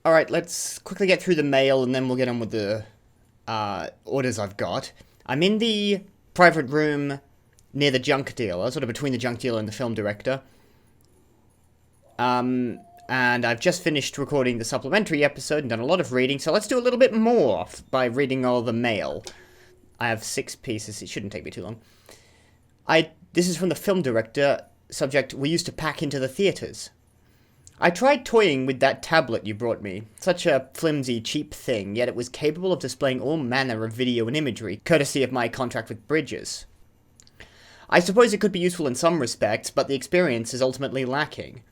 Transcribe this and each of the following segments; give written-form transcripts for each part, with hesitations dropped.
Alright, let's quickly get through the mail and then we'll get on with the orders I've got. I'm in the private room near the junk dealer, sort of between the junk dealer and the film director. And I've just finished recording the supplementary episode and done a lot of reading, so let's do a little bit more by reading all the mail. I have 6 pieces, it shouldn't take me too long. This is from the film director, subject, we used to pack into the theatres. I tried toying with that tablet you brought me. Such a flimsy, cheap thing, yet it was capable of displaying all manner of video and imagery, courtesy of my contract with Bridges. I suppose it could be useful in some respects, but the experience is ultimately lacking.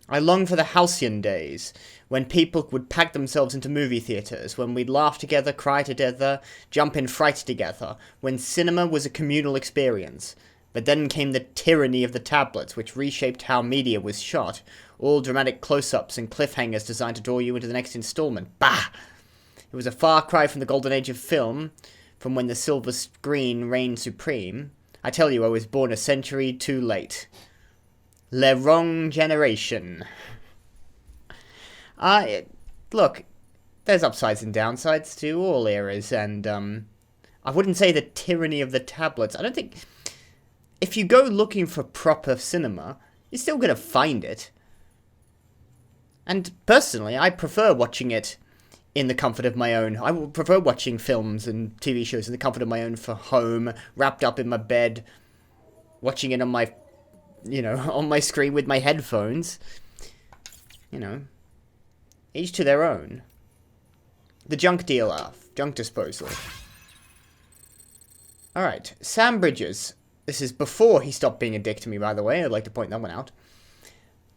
I long for the halcyon days, when people would pack themselves into movie theatres, when we'd laugh together, cry together, jump in fright together, when cinema was a communal experience. But then came the tyranny of the tablets, which reshaped how media was shot, all dramatic close-ups and cliffhangers designed to draw you into the next installment. Bah! It was a far cry from the golden age of film, from when the silver screen reigned supreme. I tell you, I was born a century too late. Le wrong generation. Look, there's upsides and downsides to all eras, and, I wouldn't say the tyranny of the tablets. I don't think... If you go looking for proper cinema, you're still gonna find it. And, personally, I prefer watching it in the comfort of my own. I would prefer watching films and TV shows in the comfort of my own for home, wrapped up in my bed, watching it on my... on my screen with my headphones. Each to their own. The junk dealer. Junk disposal. Alright, Sam Bridges. This is before he stopped being a dick to me, by the way. I'd like to point that one out.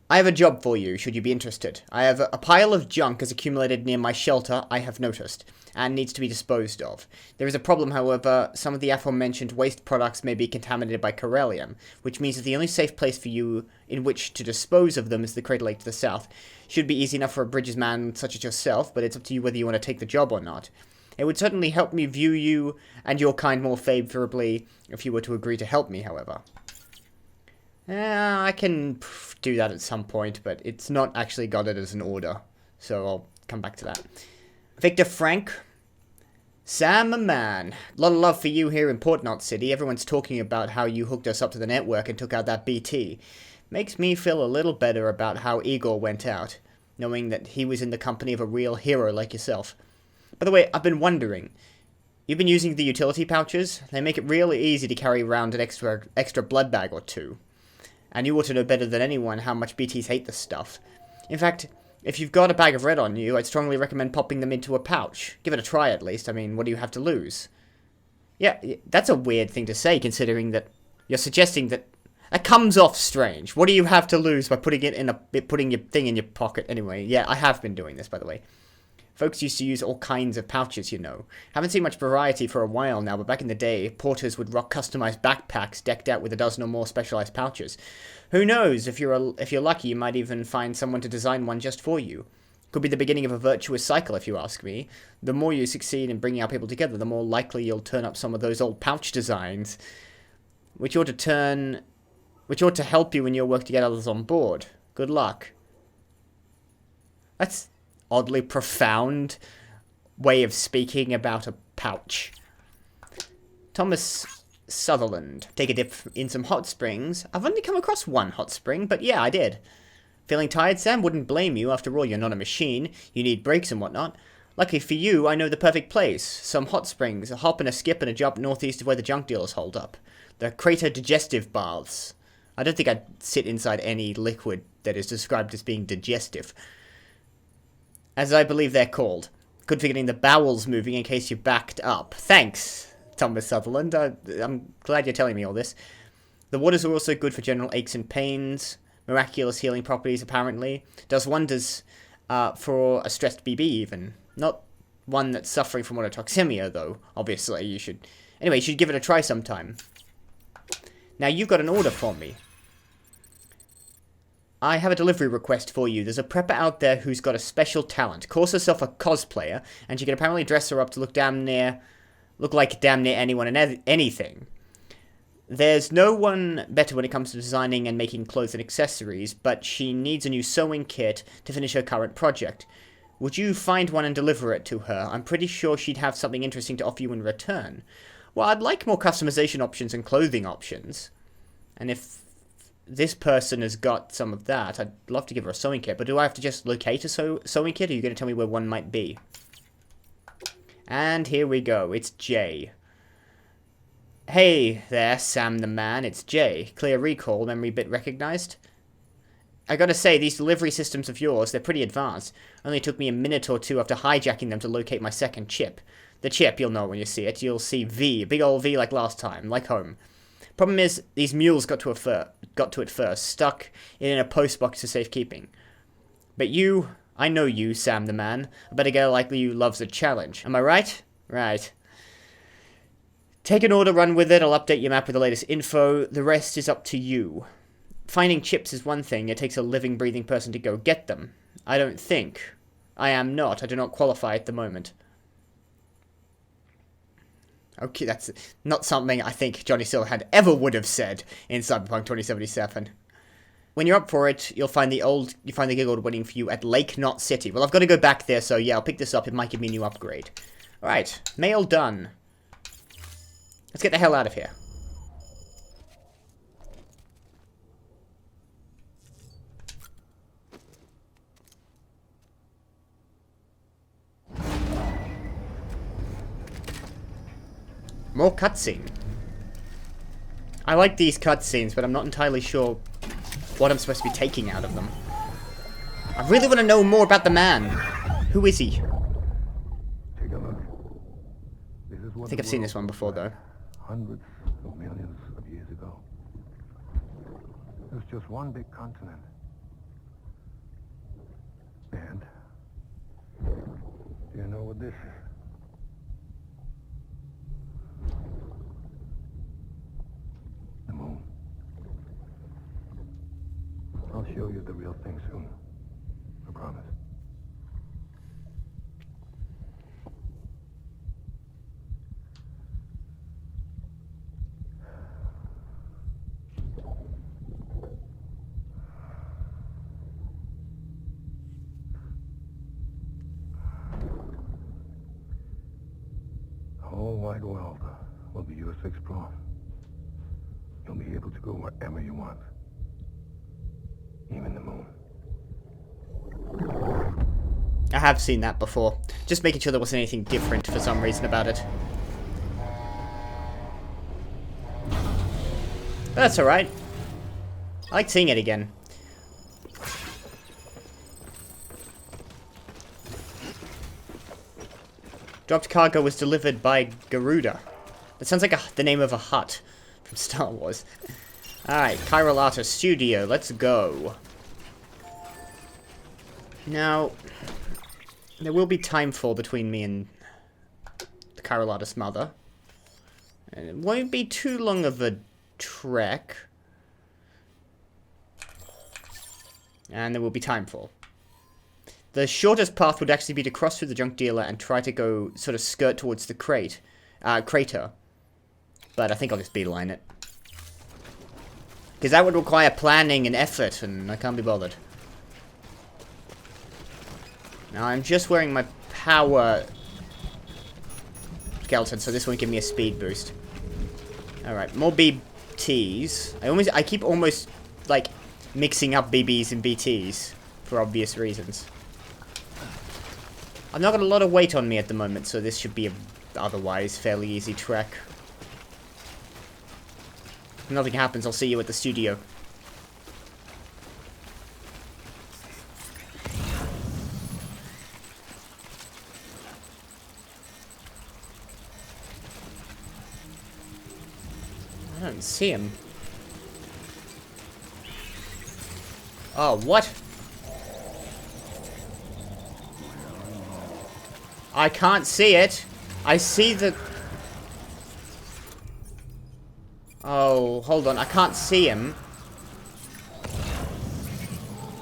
I have a job for you, should you be interested. I have a pile of junk has accumulated near my shelter, I have noticed, and needs to be disposed of. There is a problem, however. Some of the aforementioned waste products may be contaminated by corellium, which means that the only safe place for you in which to dispose of them is the Crater Lake to the south. Should be easy enough for a Bridges man such as yourself, but it's up to you whether you want to take the job or not. It would certainly help me view you and your kind more favourably if you were to agree to help me, however. I can do that at some point, but it's not actually got it as an order, so I'll come back to that. Victor Frank. Sam, a man. A lot of love for you here in Port Knot City. Everyone's talking about how you hooked us up to the network and took out that BT. Makes me feel a little better about how Igor went out, knowing that he was in the company of a real hero like yourself. By the way, I've been wondering, you've been using the utility pouches? They make it really easy to carry around an extra blood bag or two. And you ought to know better than anyone how much BTs hate this stuff. In fact, if you've got a bag of red on you, I'd strongly recommend popping them into a pouch. Give it a try at least. I mean, what do you have to lose? Yeah, that's a weird thing to say, considering that you're suggesting that... That comes off strange. What do you have to lose by putting your thing in your pocket? Anyway, yeah, I have been doing this, by the way. Folks used to use all kinds of pouches, you know. Haven't seen much variety for a while now, but back in the day, porters would rock customized backpacks decked out with a dozen or more specialized pouches. Who knows, if you're lucky, you might even find someone to design one just for you. Could be the beginning of a virtuous cycle, if you ask me. The more you succeed in bringing our people together, the more likely you'll turn up some of those old pouch designs, which ought to help you in your work to get others on board. Good luck. That's oddly profound way of speaking about a pouch. Thomas Sutherland. Take a dip in some hot springs. I've only come across one hot spring, but yeah, I did. Feeling tired, Sam? Wouldn't blame you. After all, you're not a machine. You need breaks and whatnot. Luckily for you, I know the perfect place. Some hot springs, a hop and a skip and a jump northeast of where the junk dealers hold up. The Crater Digestive Baths. I don't think I'd sit inside any liquid that is described as being digestive, as I believe they're called. Good for getting the bowels moving in case you backed up. Thanks, Thomas Sutherland. I'm glad you're telling me all this. The waters are also good for general aches and pains. Miraculous healing properties, apparently. Does wonders for a stressed BB, even. Not one that's suffering from autotoxemia, though. Obviously, you should... Anyway, you should give it a try sometime. Now, you've got an order for me. I have a delivery request for you. There's a prepper out there who's got a special talent. Calls herself a cosplayer, and she can apparently dress her up to look like damn near anyone and anything. There's no one better when it comes to designing and making clothes and accessories, but she needs a new sewing kit to finish her current project. Would you find one and deliver it to her? I'm pretty sure she'd have something interesting to offer you in return. Well, I'd like more customization options and clothing options. And if this person has got some of that, I'd love to give her a sewing kit. But do I have to just locate a sewing kit, or are you going to tell me where one might be? And here we go. It's Jay. Hey there, Sam the man. It's Jay. Clear recall. Memory bit recognized. I gotta say, these delivery systems of yours, they're pretty advanced. Only took me a minute or two after hijacking them to locate my second chip. The chip, you'll know when you see it. You'll see V. A big old V like last time. Like home. Problem is, these mules got to it first. Stuck in a postbox for safekeeping. But you... I know you, Sam the man. I bet a girl like you loves a challenge. Am I right? Right. Take an order, run with it. I'll update your map with the latest info. The rest is up to you. Finding chips is one thing. It takes a living, breathing person to go get them. I don't think. I am not. I do not qualify at the moment. Okay, that's not something I think Johnny Silverhand ever would have said in Cyberpunk 2077. When you're up for it, you'll find the giggle waiting for you at Lake Knot City. Well, I've got to go back there, so yeah, I'll pick this up. It might give me a new upgrade. Alright, mail done. Let's get the hell out of here. More cutscene. I like these cutscenes, but I'm not entirely sure what I'm supposed to be taking out of them. I really want to know more about the man. Who is he? Take a look. This is what I think I've seen this one before, though. Hundreds of millions of years ago. It was just one big continent. And do you know what this is? The moon. I'll show you the real thing soon. I promise. The whole wide world will be yours to explore. You'll be able to go wherever you want. Even the moon. I have seen that before. Just making sure there wasn't anything different for some reason about it. That's alright. I like seeing it again. Dropped cargo was delivered by Garuda. That sounds like the name of a hut from Star Wars. Alright, Chiral Artist Studio, let's go. Now, there will be Timefall between me and the Chiral Artist mother. And it won't be too long of a trek. And there will be Timefall. The shortest path would actually be to cross through the junk dealer and try to go sort of skirt towards the crater. But I think I'll just beeline it. Because that would require planning and effort, and I can't be bothered. Now, I'm just wearing my power skeleton, so this won't give me a speed boost. Alright, more BTs. I keep almost, like, mixing up BBs and BTs, for obvious reasons. I've not got a lot of weight on me at the moment, so this should be a otherwise fairly easy trek. If nothing happens, I'll see you at the studio. I don't see him. Oh, what? I can't see it. I see the... Oh, hold on. I can't see him.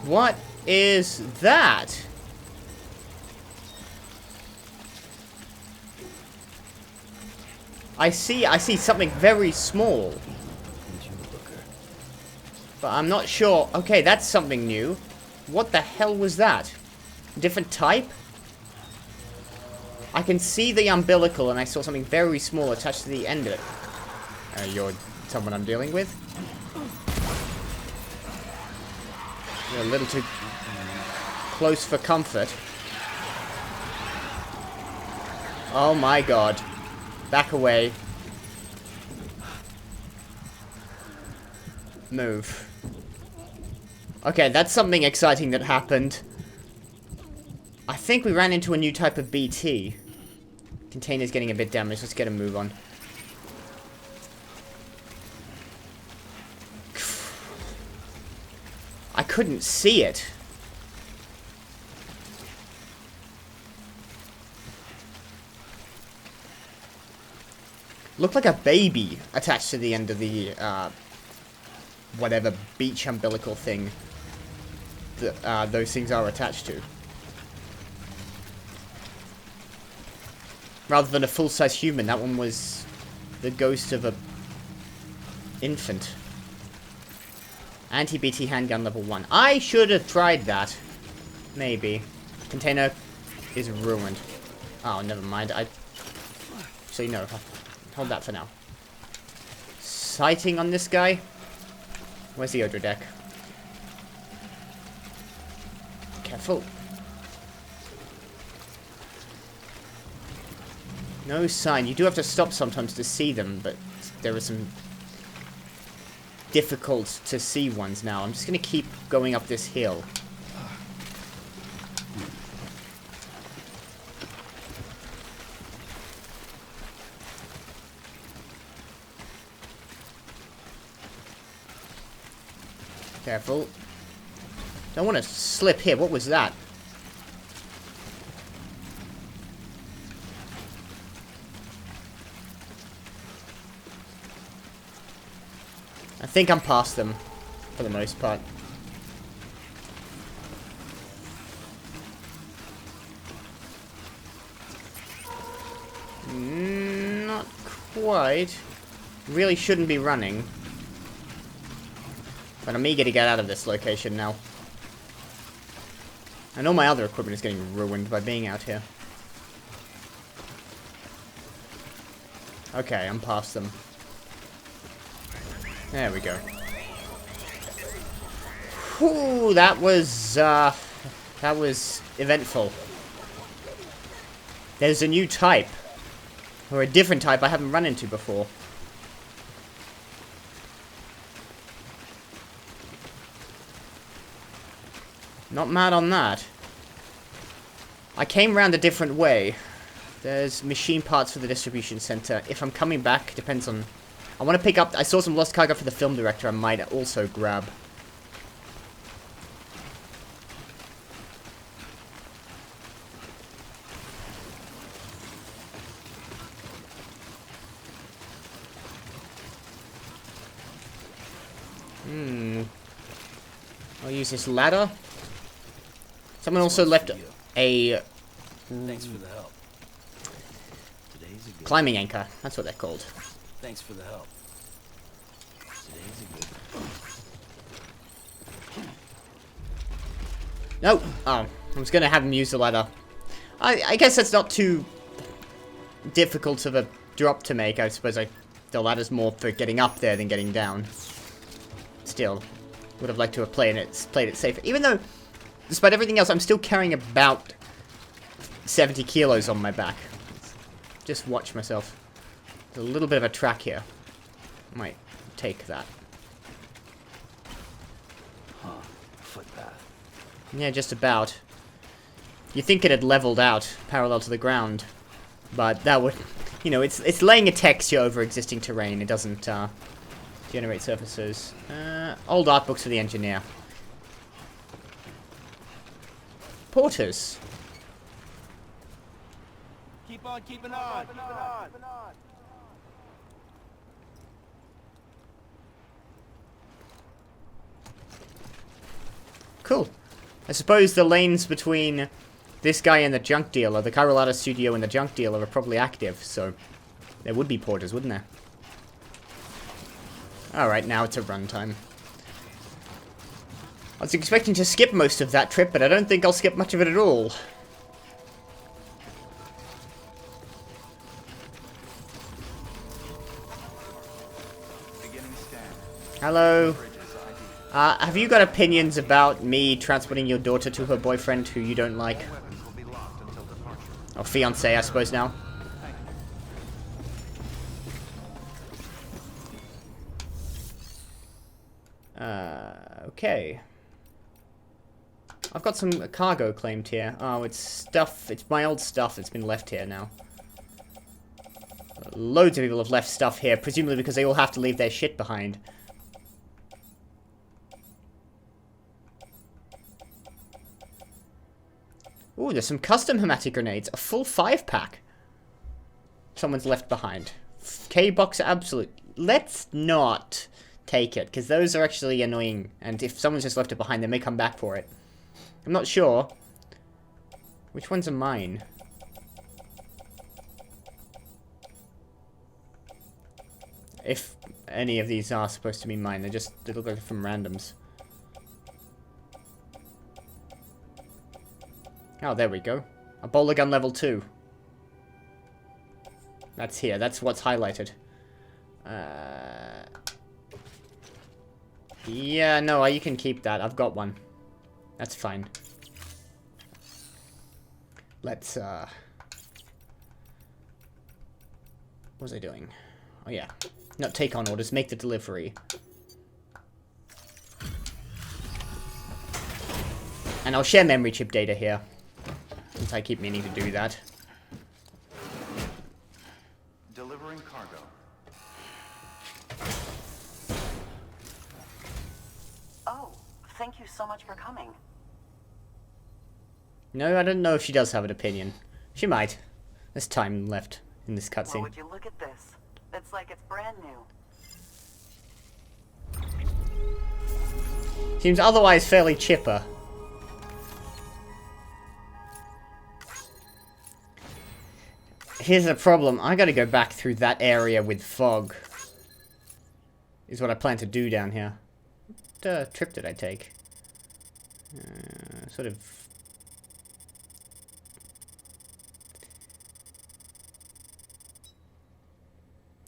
What is that? I see something very small. But I'm not sure. Okay, that's something new. What the hell was that? Different type? I can see the umbilical, and I saw something very small attached to the end of it. You're someone I'm dealing with? You're a little too close for comfort. Oh my god. Back away. Move. Okay, that's something exciting that happened. I think we ran into a new type of BT. Container's getting a bit damaged. Let's get a move on. I couldn't see it. Looked like a baby attached to the end of the, whatever beach umbilical thing that those things are attached to. Rather than a full-size human, that one was the ghost of a infant. Anti-BT handgun level 1. I should have tried that. Maybe. Container is ruined. Oh, never mind. So, no. Hold that for now. Sighting on this guy? Where's the Odra deck? Careful. No sign. You do have to stop sometimes to see them, but there are some difficult to see ones now. I'm just going to keep going up this hill. Careful. Don't want to slip here. What was that? I think I'm past them, for the most part. Not quite. Really shouldn't be running. But I'm eager to get out of this location now. I know my other equipment is getting ruined by being out here. Okay, I'm past them. There we go. Whew, that was eventful. There's a new type. Or a different type I haven't run into before. Not mad on that. I came round a different way. There's machine parts for the distribution center. If I'm coming back, depends on... I want to pick up... I saw some lost cargo for the film director I might also grab. I'll use this ladder. Someone also left a... Thanks for the help. Today's a good climbing anchor. That's what they're called. Thanks for the help. Today's a good No! Oh, I was going to have him use the ladder. I guess that's not too difficult of a drop to make. I suppose the ladder's more for getting up there than getting down. Still, would have liked to have played it safer. Even though, despite everything else, I'm still carrying about 70 kilos on my back. Just watch myself. There's a little bit of a track here. Might take that. footpath. Yeah, just about. You think it had leveled out, parallel to the ground. But that would... You know, it's laying a texture over existing terrain. It doesn't, generate surfaces. Old art books for the engineer. Porters. Keep on keeping on. Cool. I suppose the lanes between this guy and the junk dealer, the Chiral Artist studio and the junk dealer, are probably active, so there would be porters, wouldn't there? Alright, now it's a runtime. I was expecting to skip most of that trip, but I don't think I'll skip much of it at all. Hello. Have you got opinions about me transporting your daughter to her boyfriend who you don't like? Or fiancé, I suppose now. Okay. I've got some cargo claimed here. Oh, it's stuff. It's my old stuff that's been left here now. Loads of people have left stuff here, presumably because they all have to leave their shit behind. Ooh, there's some custom hematic grenades. A full 5-pack. Someone's left behind. K-Box Absolute. Let's not take it, because those are actually annoying. And if someone's just left it behind, they may come back for it. I'm not sure. Which ones are mine? If any of these are supposed to be mine, they look like they're from randoms. Oh, there we go. A bowler gun level 2. That's here. That's what's highlighted. Yeah, no, you can keep that. I've got one. That's fine. Let's, what was I doing? Oh, yeah. Not take on orders, make the delivery. And I'll share memory chip data here. Since I keep meaning to do that. Delivering cargo. Oh, thank you so much for coming. No, I don't know if she does have an opinion. She might. There's time left in this Well, cutscene. would you look at this? It's like it's brand new. Seems otherwise fairly chipper. Here's the problem. I gotta go back through that area with fog. Is what I plan to do down here. What trip did I take? Sort of...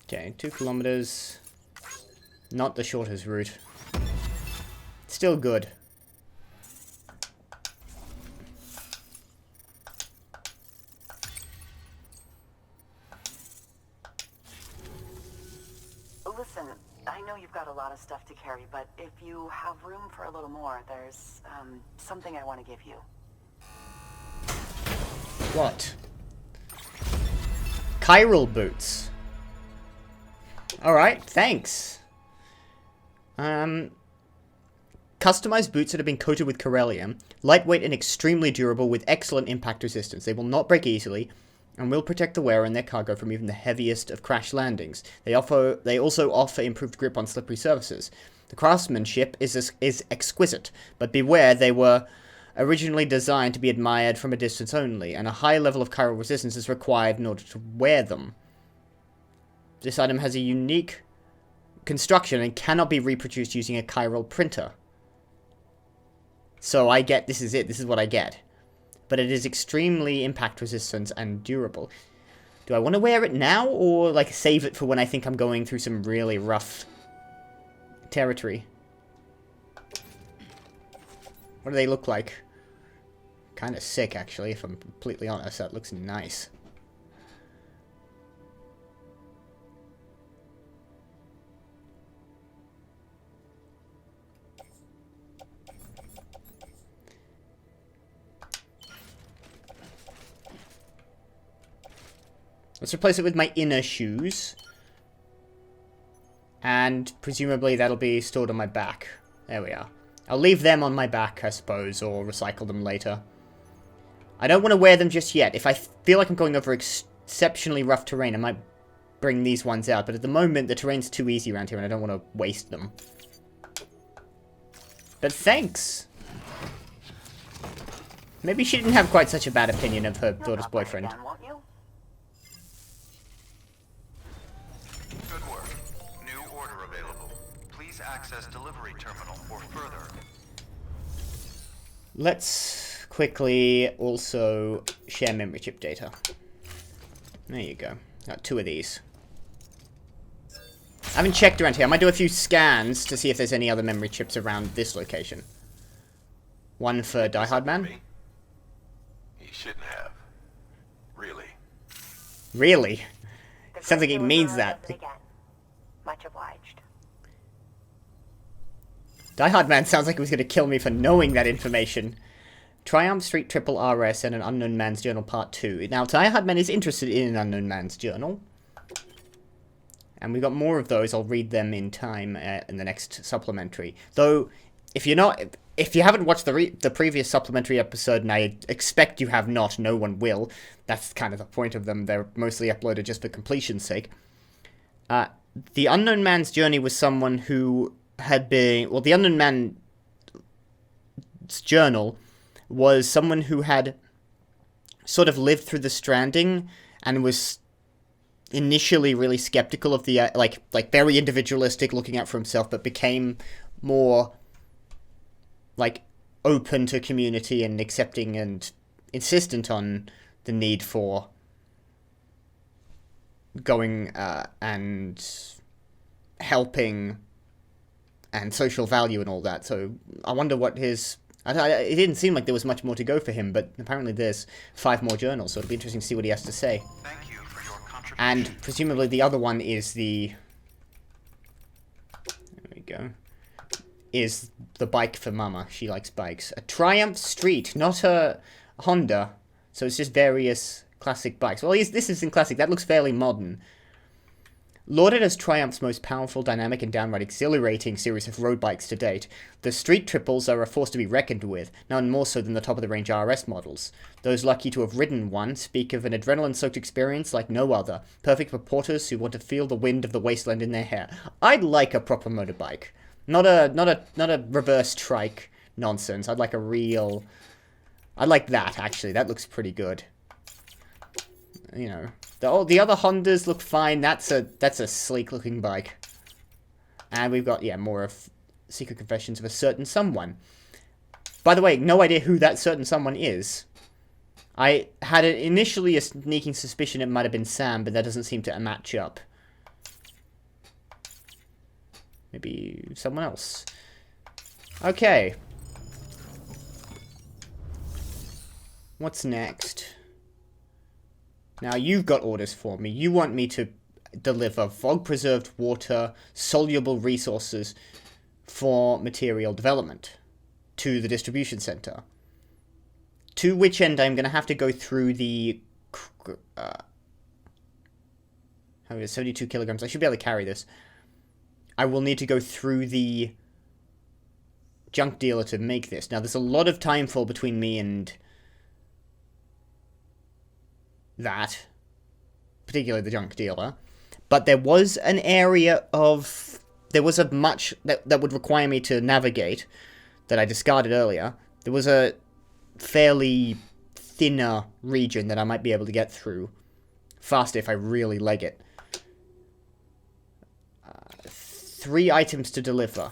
Okay, 2 kilometers. Not the shortest route. Still good. Listen, I know you've got a lot of stuff to carry, but if you have room for a little more, there's, something I want to give you. What? Chiral boots. Alright, thanks. Customized boots that have been coated with Corellium. Lightweight and extremely durable with excellent impact resistance. They will not break easily and will protect the wearer and their cargo from even the heaviest of crash landings. They also offer improved grip on slippery surfaces. The craftsmanship is exquisite, but beware, they were originally designed to be admired from a distance only, and a high level of chiral resistance is required in order to wear them. This item has a unique construction and cannot be reproduced using a chiral printer. So I get, this is it, this is what I get. But it is extremely impact resistant and durable. Do I want to wear it now, or like save it for when I think I'm going through some really rough territory? What do they look like? Kind of sick, actually, if I'm completely honest. That looks nice. Let's replace it with my inner shoes. And presumably that'll be stored on my back. There we are. I'll leave them on my back, I suppose, or recycle them later. I don't want to wear them just yet. If I feel like I'm going over exceptionally rough terrain, I might bring these ones out. But at the moment, the terrain's too easy around here, and I don't want to waste them. But thanks! Maybe she didn't have quite such a bad opinion of her daughter's boyfriend. Again, won't you? Good work. New order available. Please access delivery terminal for further. Let's quickly also share memory chip data. There you go. Got 2 of these. I haven't checked around here. I might do a few scans to see if there's any other memory chips around this location. One for Die Hard Man. He shouldn't have. Really. Really? The Sounds like he first means door that. open again. Much obliged. Die Hard Man sounds like he was going to kill me for knowing that information. Triumph Street Triple RS and an Unknown Man's Journal Part 2. Now, Die Hard Man is interested in an Unknown Man's Journal. And we've got more of those. I'll read them in time in the next supplementary. Though, if you haven't watched the previous supplementary episode, and I expect you have not, no one will. That's kind of the point of them. They're mostly uploaded just for completion's sake. The Unknown Man's Journey was someone who had been... Well, the Unknown Man's Journal was someone who had sort of lived through the Stranding and was initially really skeptical of the, like very individualistic, looking out for himself, but became more, like, open to community and accepting and insistent on the need for going and helping and social value and all that. So I wonder what his... it didn't seem like there was much more to go for him, but apparently there's 5 more journals, so it'll be interesting to see what he has to say. Thank you for your contribution. And presumably the other one is the... There we go. Is the bike for Mama. She likes bikes. A Triumph Street, not a Honda. So it's just various classic bikes. Well, this isn't classic. That looks fairly modern. Lauded as Triumph's most powerful, dynamic, and downright exhilarating series of road bikes to date, the Street Triples are a force to be reckoned with, none more so than the top-of-the-range RS models. Those lucky to have ridden one speak of an adrenaline-soaked experience like no other, perfect for porters who want to feel the wind of the wasteland in their hair. I'd like a proper motorbike. Not a reverse trike nonsense. I'd like a real... I'd like that, actually. That looks pretty good. You know... The other Hondas look fine. That's a sleek-looking bike. And we've got, yeah, more of Secret Confessions of a Certain Someone. By the way, no idea who that certain someone is. I had initially a sneaking suspicion it might have been Sam, but that doesn't seem to match up. Maybe someone else. Okay. What's next? Now, you've got orders for me. You want me to deliver fog-preserved water, soluble resources for material development to the distribution center. To which end I'm going to have to go through the... 72 kilograms. I should be able to carry this. I will need to go through the junk dealer to make this. Now, there's a lot of timefall between me and... that, particularly the junk dealer, but there was an area of, there was a much that would require me to navigate that I discarded earlier. There was a fairly thinner region that I might be able to get through faster if I really leg it. 3 items to deliver.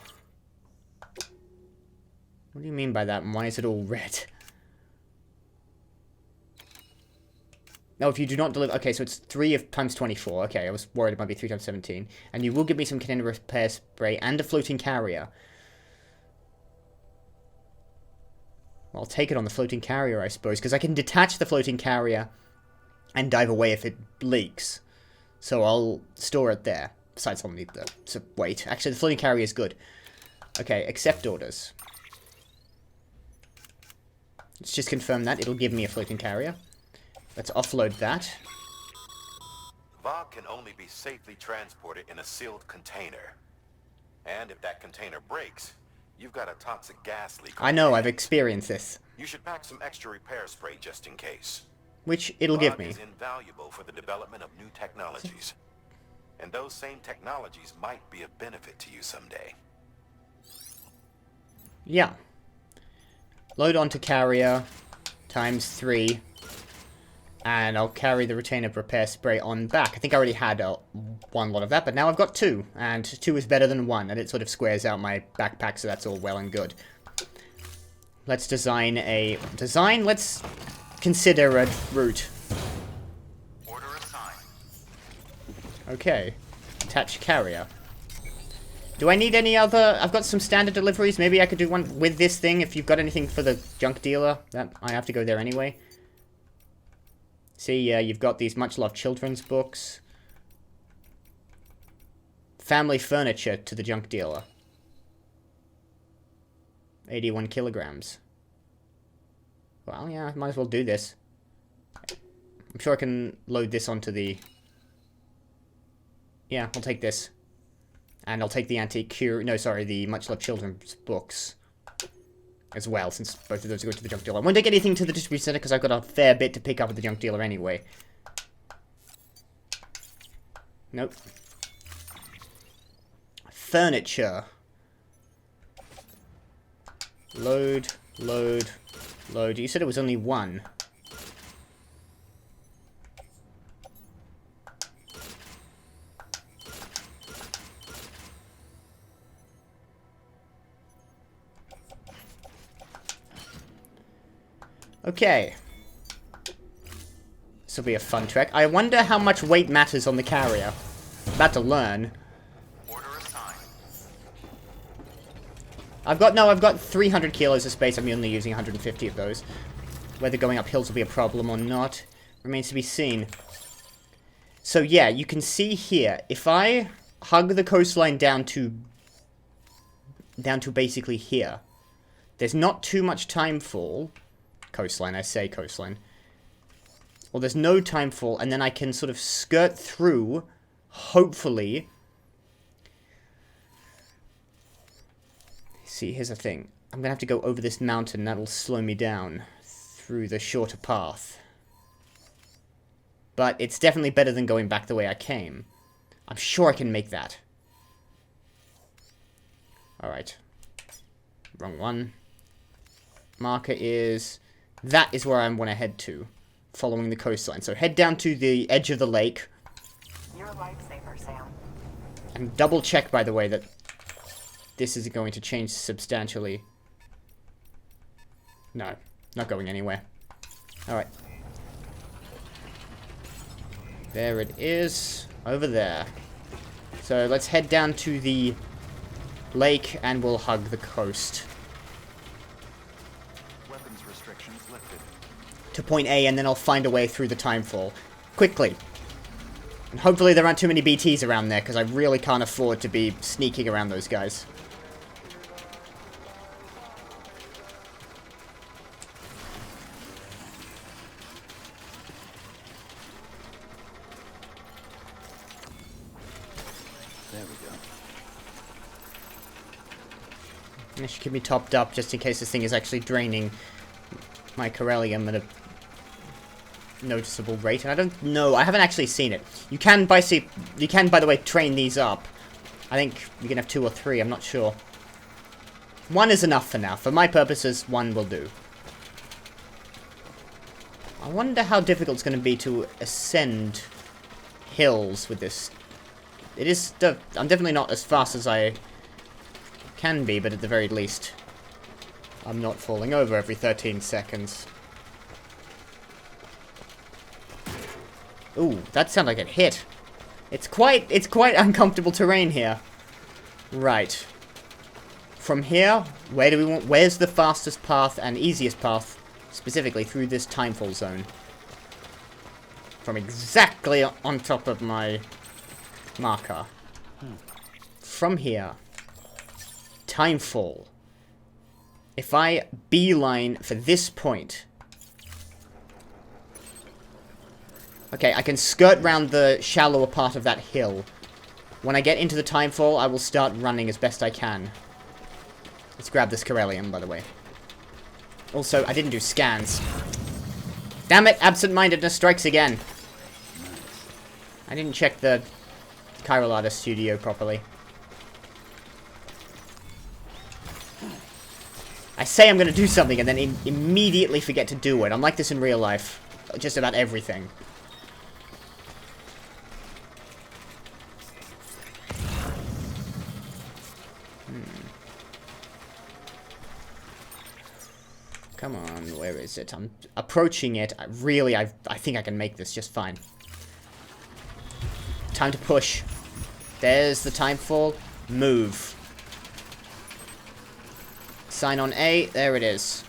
What do you mean by that, and why is it all red? No, if you do not deliver... Okay, so it's 3 times 24. Okay, I was worried it might be 3 times 17. And you will give me some container repair spray and a floating carrier. Well, I'll take it on the floating carrier, I suppose, because I can detach the floating carrier and dive away if it leaks. So I'll store it there. Besides, I'll need the... So, wait. Actually, the floating carrier is good. Okay, accept orders. Let's just confirm that. It'll give me a floating carrier. Let's offload that. Vog can only be safely transported in a sealed container. And if that container breaks, you've got a toxic gas leak. I know, I've experienced this. You should pack some extra repair spray just in case. Which it'll give me. Vog is invaluable for the development of new technologies. And those same technologies might be of benefit to you someday. Yeah. Load onto carrier times 3. And I'll carry the retainer repair spray on back. I think I already had one lot of that, but now I've got 2. And 2 is better than 1, and it sort of squares out my backpack, so that's all well and good. Let's design a... Let's consider a route. Order assigned. Okay. Attach carrier. Do I need any other... I've got some standard deliveries. Maybe I could do one with this thing if you've got anything for the junk dealer. That I have to go there anyway. See, you've got these much-loved children's books. Family furniture to the junk dealer. 81 kilograms. Well, yeah, I might as well do this. I'm sure I can load this onto the... Yeah, I'll take this. And I'll take the the much-loved children's books as well, since both of those go to the junk dealer. I won't take anything to the distribution center because I've got a fair bit to pick up at the junk dealer anyway. Nope. Furniture. Load, load, load. You said it was only one. Okay. This will be a fun trek. I wonder how much weight matters on the carrier. About to learn. Order assigned. I've got 300 kilos of space. I'm only using 150 of those. Whether going up hills will be a problem or not remains to be seen. So yeah, you can see here, if I hug the coastline down to basically here, there's not too much timefall. Coastline, I say coastline. Well, there's no timefall, and then I can sort of skirt through, hopefully. See, here's the thing. I'm gonna have to go over this mountain, that'll slow me down through the shorter path. But it's definitely better than going back the way I came. I'm sure I can make that. Alright. Wrong one. Marker is... That is where I want to head to, following the coastline. So head down to the edge of the lake. You're a lifesaver, Sam. And double check, by the way, that this is going to change substantially. No, not going anywhere. Alright. There it is, over there. So let's head down to the lake and we'll hug the coast. To point A, and then I'll find a way through the timefall. Quickly. And hopefully there aren't too many BTs around there, because I really can't afford to be sneaking around those guys. There we go. And this should keep me topped up, just in case this thing is actually draining my Corellium at a noticeable rate. And I don't know, I haven't actually seen it. You can, by the way, train these up. I think you can have 2 or 3, I'm not sure. 1 is enough for now. For my purposes, 1 will do. I wonder how difficult it's going to be to ascend hills with this. It is... I'm definitely not as fast as I can be, but at the very least, I'm not falling over every 13 seconds. Ooh, that sounded like it hit. It's quite uncomfortable terrain here. Right. From here, where's the fastest path and easiest path, specifically through this timefall zone? From exactly on top of my marker. From here, timefall. If I beeline for this point... Okay, I can skirt round the shallower part of that hill. When I get into the timefall, I will start running as best I can. Let's grab this Corellium, by the way. Also, I didn't do scans. Damn it, absent-mindedness strikes again. I didn't check the Chiral Artist studio properly. I say I'm going to do something and then immediately forget to do it. I'm like this in real life. Just about everything. Come on, where is it? I'm approaching it. I think I can make this just fine. Time to push. There's the timefall. Move. Sign on A. There it is.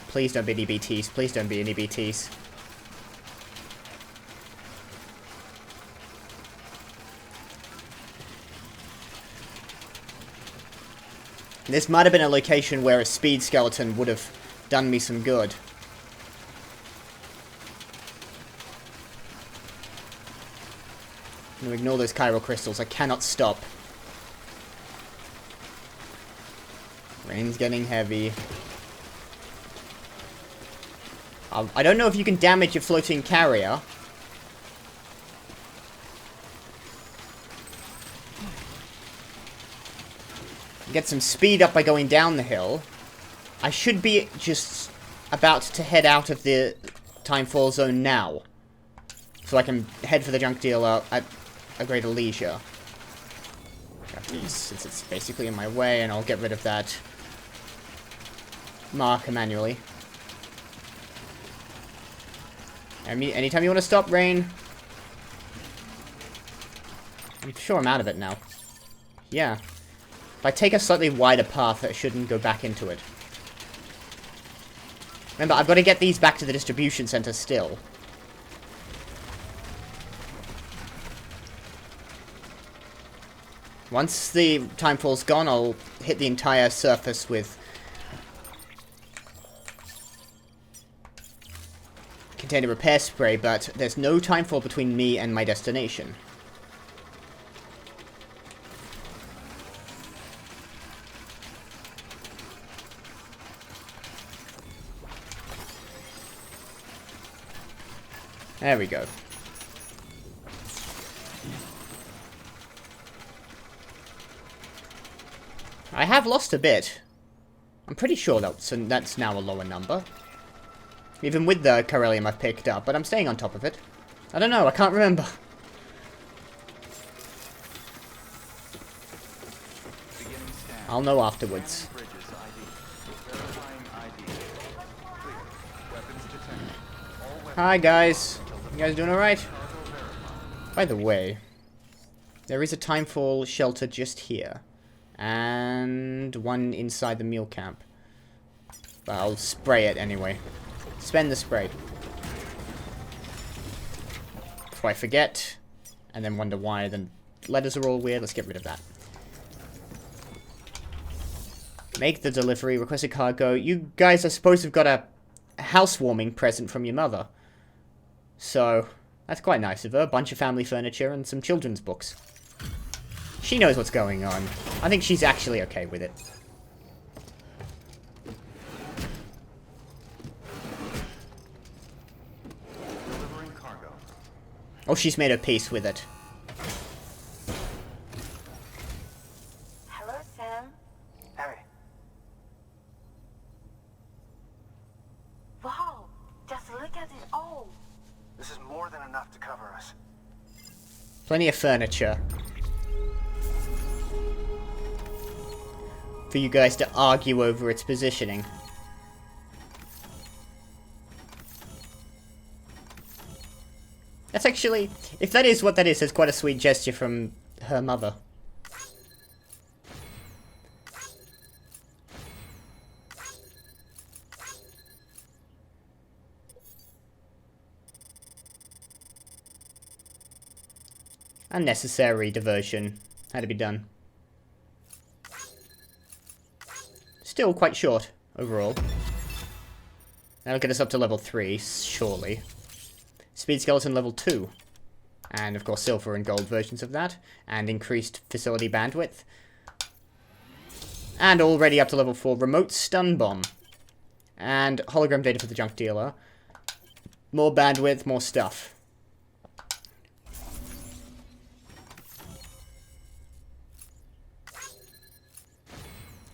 Please don't be any BTs. Please don't be any BTs. This might have been a location where a speed skeleton would have done me some good. I'm gonna ignore those chiral crystals. I cannot stop. Rain's getting heavy. I don't know if you can damage a floating carrier. Get some speed up by going down the hill. I should be just about to head out of the Timefall zone now. So I can head for the junk dealer at a greater leisure. Got these, since it's basically in my way, and I'll get rid of that marker manually. Anytime you want to stop, Rain. I'm sure I'm out of it now. Yeah. If I take a slightly wider path, I shouldn't go back into it. Remember, I've got to get these back to the distribution center still. Once the Timefall's gone, I'll hit the entire surface with container repair spray, but there's no Timefall between me and my destination. There we go. I have lost a bit. I'm pretty sure that's now a lower number. Even with the Corellium I've picked up, but I'm staying on top of it. I don't know, I can't remember. I'll know afterwards. Hi guys. You guys doing alright? By the way, there is a Timefall shelter just here. And one inside the meal camp. But I'll spray it anyway. Spend the spray. Before I forget. And then wonder why the letters are all weird. Let's get rid of that. Make the delivery. Request a cargo. You guys, I suppose, have got a housewarming present from your mother. So, that's quite nice of her. A bunch of family furniture and some children's books. She knows what's going on. I think she's actually okay with it. Delivering cargo. Oh, she's made her peace with it. Hello, Sam. Hey, Wow, just look at it all. this is more than enough to cover us. Plenty of furniture. For you guys to argue over its positioning. That's actually, if that is what that is, it's quite a sweet gesture from her mother. Unnecessary diversion. Had to be done. Still quite short, overall. That'll get us up to level 3, surely. Speed Skeleton level 2. And, of course, silver and gold versions of that. And increased facility bandwidth. And already up to level 4, Remote Stun Bomb. And hologram data for the junk dealer. More bandwidth, more stuff.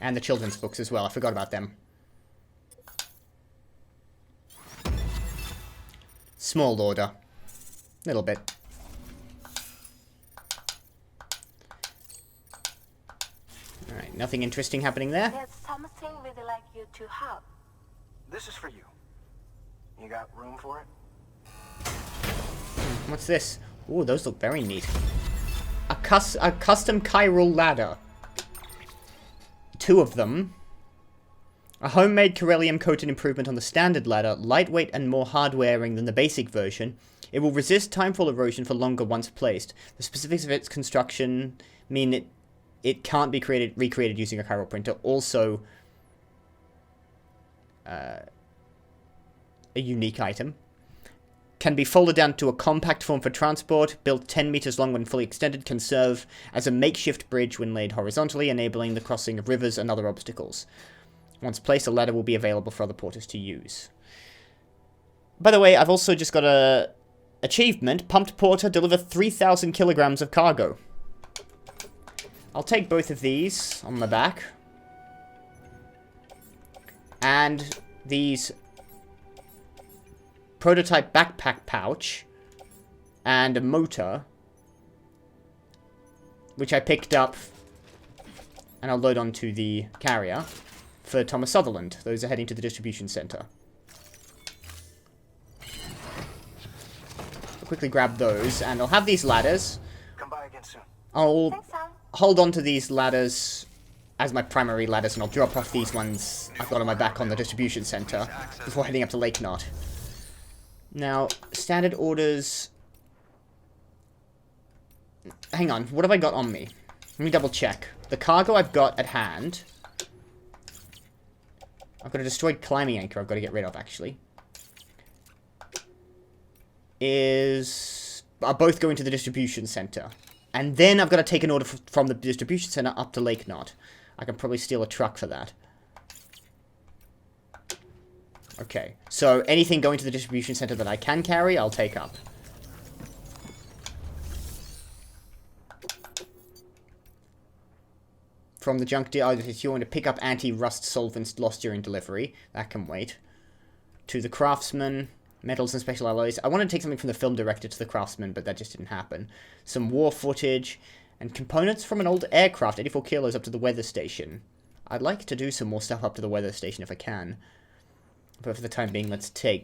And the children's books as well. I forgot about them. Small order. Little bit. Alright, nothing interesting happening there. There's something we'd like you to have. This is for you. You got room for it? What's this? Ooh, those look very neat. a custom chiral ladder. 2 of them. A homemade Corellium-coated improvement on the standard ladder, lightweight and more hard-wearing than the basic version. It will resist timefall erosion for longer once placed. The specifics of its construction mean it can't be recreated using a chiral printer. Also, a unique item. Can be folded down to a compact form for transport, built 10 meters long when fully extended, can serve as a makeshift bridge when laid horizontally, enabling the crossing of rivers and other obstacles. Once placed, a ladder will be available for other porters to use. By the way, I've also just got a achievement. Pumped porter, deliver 3,000 kilograms of cargo. I'll take both of these on my back. And these prototype backpack pouch and a motor, which I picked up, and I'll load onto the carrier for Thomas Sutherland. Those are heading to the distribution center. I'll quickly grab those, and I'll have these ladders. Come by again soon. I'll hold on to these ladders as my primary ladders, and I'll drop off these ones I've got on my back on the distribution center before heading up to Lake Knot. Now, standard orders... Hang on, what have I got on me? Let me double check. The cargo I've got at hand... I've got a destroyed climbing anchor I've got to get rid of, actually. Are both going to the distribution center. And then I've got to take an order from the distribution center up to Lake Knot. I can probably steal a truck for that. Okay, so anything going to the distribution center that I can carry, I'll take up. From the junk dealer, if you want to pick up anti-rust solvents lost during delivery, that can wait. To the craftsman, metals and special alloys. I wanted to take something from the film director to the craftsman, but that just didn't happen. Some war footage, and components from an old aircraft, 84 kilos, up to the weather station. I'd like to do some more stuff up to the weather station if I can. But for the time being, let's do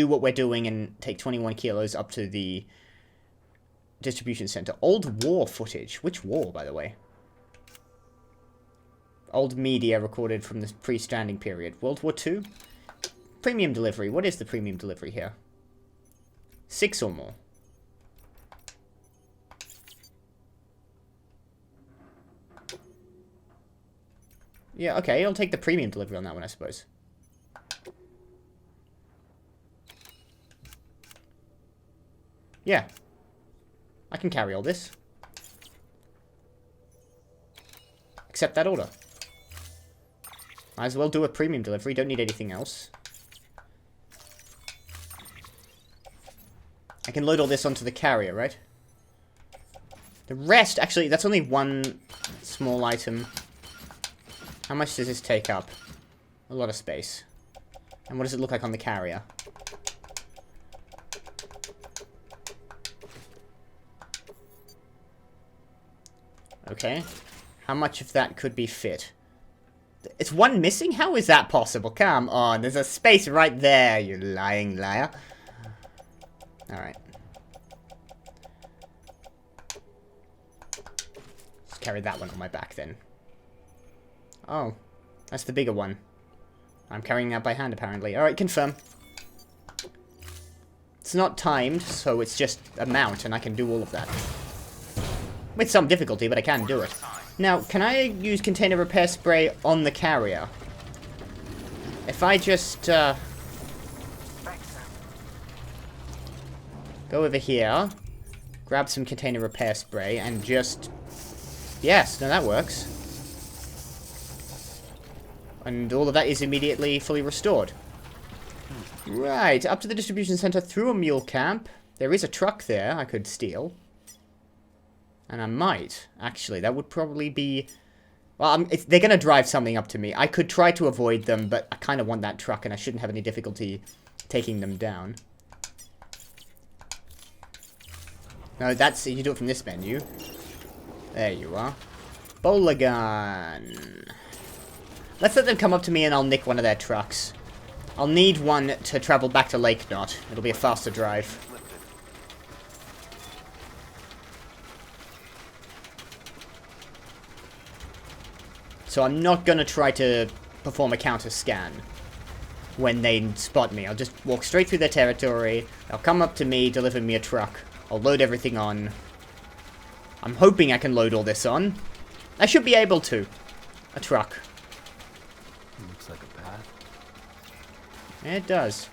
what we're doing and take 21 kilos up to the distribution center. Old war footage. Which war, by the way? Old media recorded from the pre-Stranding period. World War II? Premium delivery. What is the premium delivery here? 6 or more. Yeah, okay, I'll take the premium delivery on that one, I suppose. Yeah. I can carry all this. Accept that order. Might as well do a premium delivery, don't need anything else. I can load all this onto the carrier, right? The rest, actually, that's only one small item. How much does this take up? A lot of space. And what does it look like on the carrier? Okay. How much of that could be fit? It's one missing? How is that possible? Come on, there's a space right there, you lying liar. Alright. Let's carry that one on my back then. Oh, that's the bigger one. I'm carrying that by hand, apparently. Alright, confirm. It's not timed, so it's just a mount, and I can do all of that. With some difficulty, but I can do it. Now, can I use container repair spray on the carrier? If I just, go over here, grab some container repair spray, and just... Yes, no, that works. And all of that is immediately fully restored. Right, up to the distribution center through a mule camp. There is a truck there I could steal. And I might, actually. That would probably be... Well, they're going to drive something up to me. I could try to avoid them, but I kind of want that truck, and I shouldn't have any difficulty taking them down. No, that's... You do it from this menu. There you are. Bowler gun. Let's let them come up to me, and I'll nick one of their trucks. I'll need one to travel back to Lake Knot. It'll be a faster drive. So I'm not gonna try to perform a counter scan when they spot me. I'll just walk straight through their territory. They'll come up to me, deliver me a truck. I'll load everything on. I'm hoping I can load all this on. I should be able to. A truck. Looks like a path. Yeah, it does.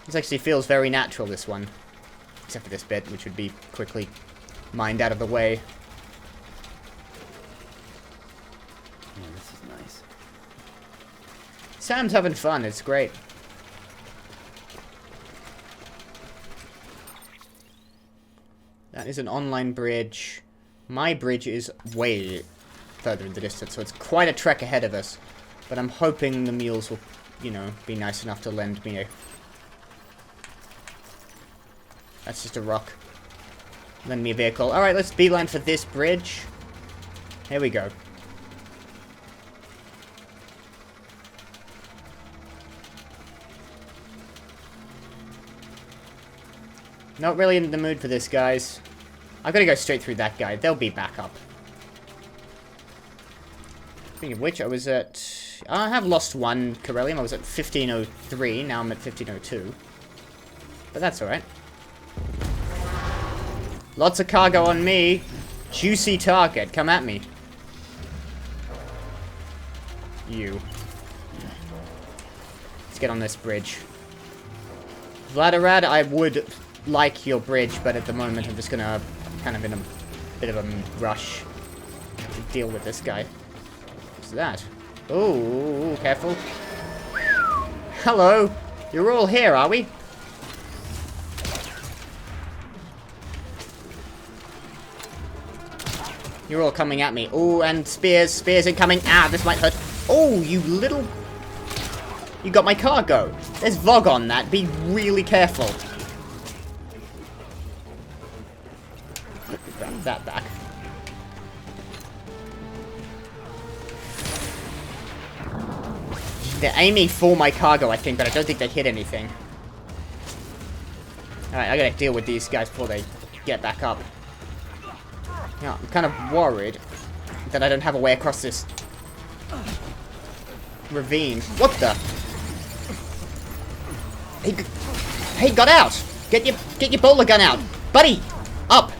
This actually feels very natural, this one. Except for this bit, which would be quickly mined out of the way. Yeah, this is nice. Sam's having fun, it's great. That is an online bridge. My bridge is way further in the distance, so it's quite a trek ahead of us. But I'm hoping the mules will, you know, be nice enough to lend me a... That's just a rock. Lend me a vehicle. Alright, let's beeline for this bridge. Here we go. Not really in the mood for this, guys. I'm gonna go straight through that guy. They'll be back up. Speaking of which, I was at... I have lost one Corellium. I was at 1503. Now I'm at 1502. But that's alright. Lots of cargo on me. Juicy target. Come at me. You. Let's get on this bridge. Vladarad, I would like your bridge, but at the moment I'm just gonna... kind of in a bit of a rush to deal with this guy. What's that? Oh, careful. Hello. You're all here, are we? You're all coming at me. Oh, and spears. Spears incoming. Ah, this might hurt. Oh, you little... You got my cargo. There's Vog on that. Be really careful. Grab that back. They're aiming for my cargo, I think, but I don't think they hit anything. Alright, I gotta deal with these guys before they get back up. Yeah, I'm kind of worried that I don't have a way across this ravine. What the? Hey, got out! Get your bowler gun out, buddy! Up!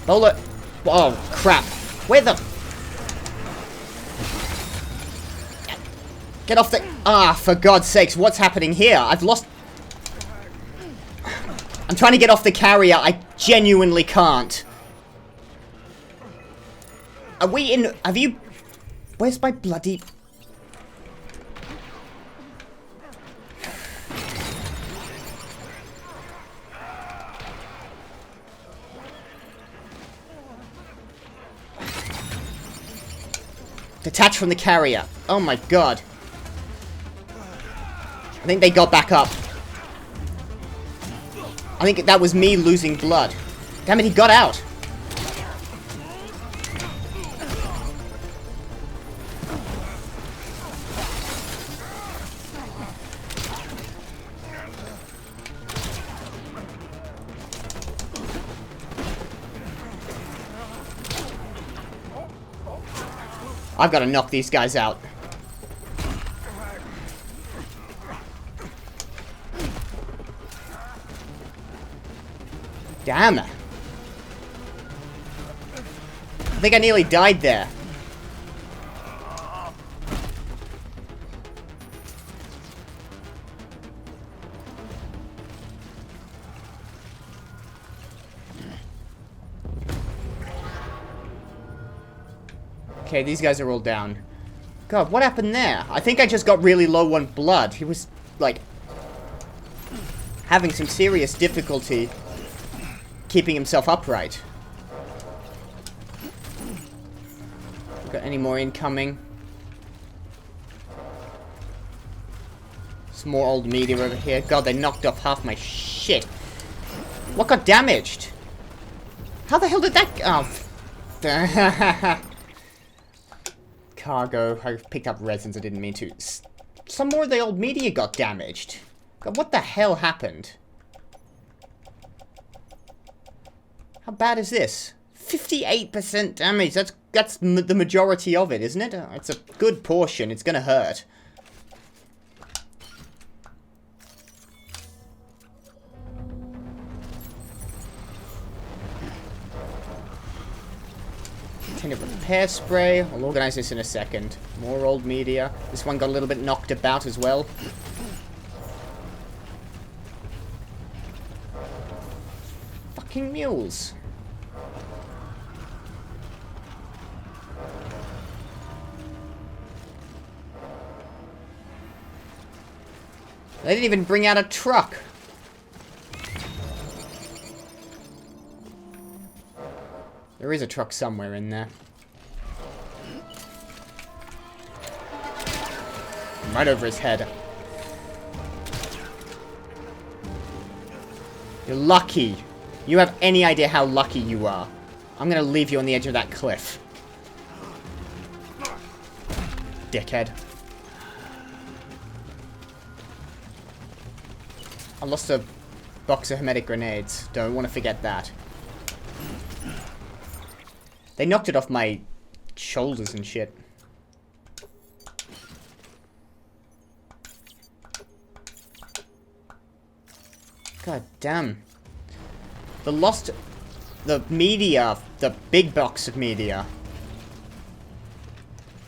Bowler. Oh crap! Where the? Get off the... Ah, for God's sakes, what's happening here? I've lost... I'm trying to get off the carrier. I genuinely can't. Are we in... Have you... Where's my bloody... Detach from the carrier. Oh my God. I think they got back up. I think that was me losing blood. Damn it, he got out. I've got to knock these guys out. Damn. I think I nearly died there. Okay, these guys are all down. God, what happened there? I think I just got really low on blood. He was, like, having some serious difficulty keeping himself upright. Got any more incoming? Some more old media over here. God, they knocked off half my shit. What got damaged? How the hell did that... Oh. Cargo. I picked up resins. I didn't mean to. Some more of the old media got damaged. God, what the hell happened? How bad is this? 58% damage. That's the majority of it, isn't it? It's a good portion. It's gonna hurt. Container repair spray. I'll organize this in a second. More old media. This one got a little bit knocked about as well. Fucking mules. They didn't even bring out a truck. There is a truck somewhere in there. Right over his head. You're lucky. You have any idea how lucky you are. I'm gonna leave you on the edge of that cliff. Dickhead. I lost a box of hermetic grenades. Don't want to forget that. They knocked it off my shoulders and shit. God damn. The media, the big box of media.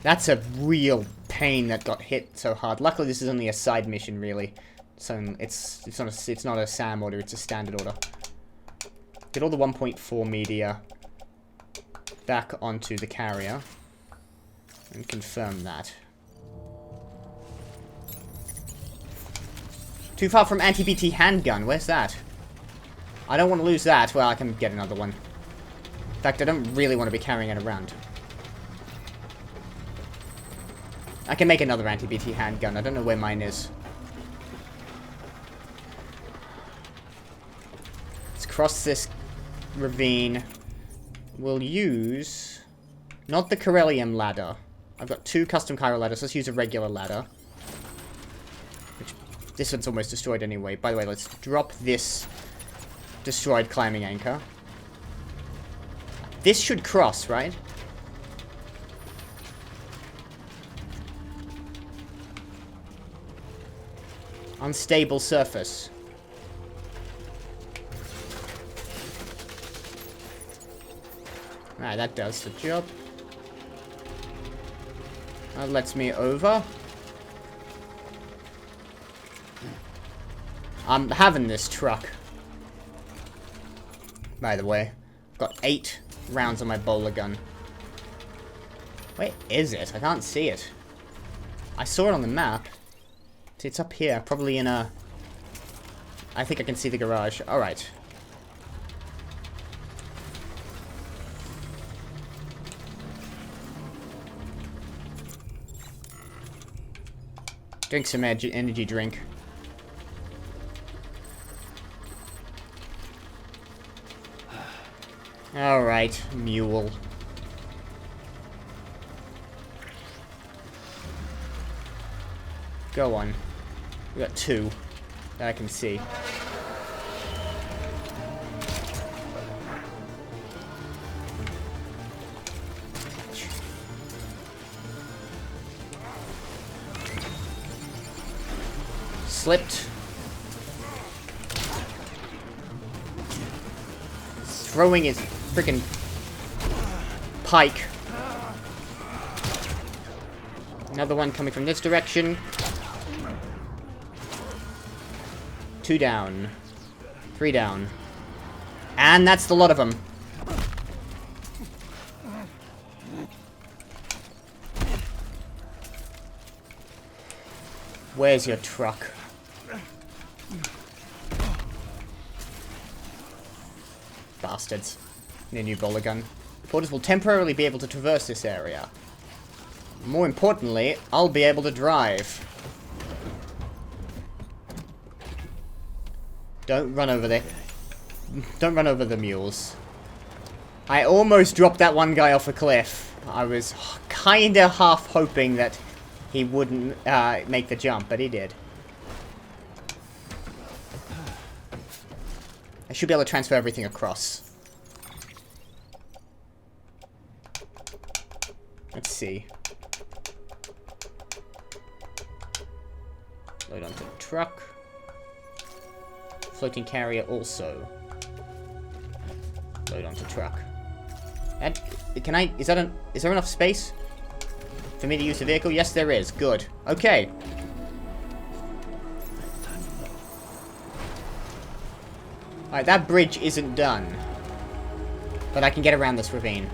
That's a real pain that got hit so hard. Luckily this is only a side mission really. So it's not a SAM order, it's a standard order. Get all the 1.4 media back onto the carrier and confirm that. Too far from anti-BT handgun. Where's that? I don't want to lose that. Well, I can get another one. In fact, I don't really want to be carrying it around. I can make another anti-BT handgun. I don't know where mine is. Let's cross this ravine. We'll use... not the Corellium ladder. I've got 2 custom chiral ladders. Let's use a regular ladder. Which, this one's almost destroyed anyway. By the way, let's drop this destroyed climbing anchor. This should cross, right? Unstable surface. Alright, that does the job. That lets me over. I'm having this truck. By the way. Got 8 rounds on my bowler gun. Where is it? I can't see it. I saw it on the map. It's up here. Probably in a... I think I can see the garage. Alright. Drink some energy drink. Alright, mule. Go on. We got 2 that I can see. Slipped. Throwing his freaking pike. Another one coming from this direction. 2 down. 3 down. And that's the lot of them. Where's your truck? Bastards. Need a new bowler gun. Porters will temporarily be able to traverse this area. More importantly, I'll be able to drive. Don't run over there. Don't run over the mules. I almost dropped that one guy off a cliff. I was kinda half hoping that he wouldn't make the jump, but he did. I should be able to transfer everything across. Let's see. Load onto truck. Floating carrier also. Load onto truck. And is there enough space for me to use the vehicle? Yes, there is. Good. Okay. Alright, that bridge isn't done. But I can get around this ravine.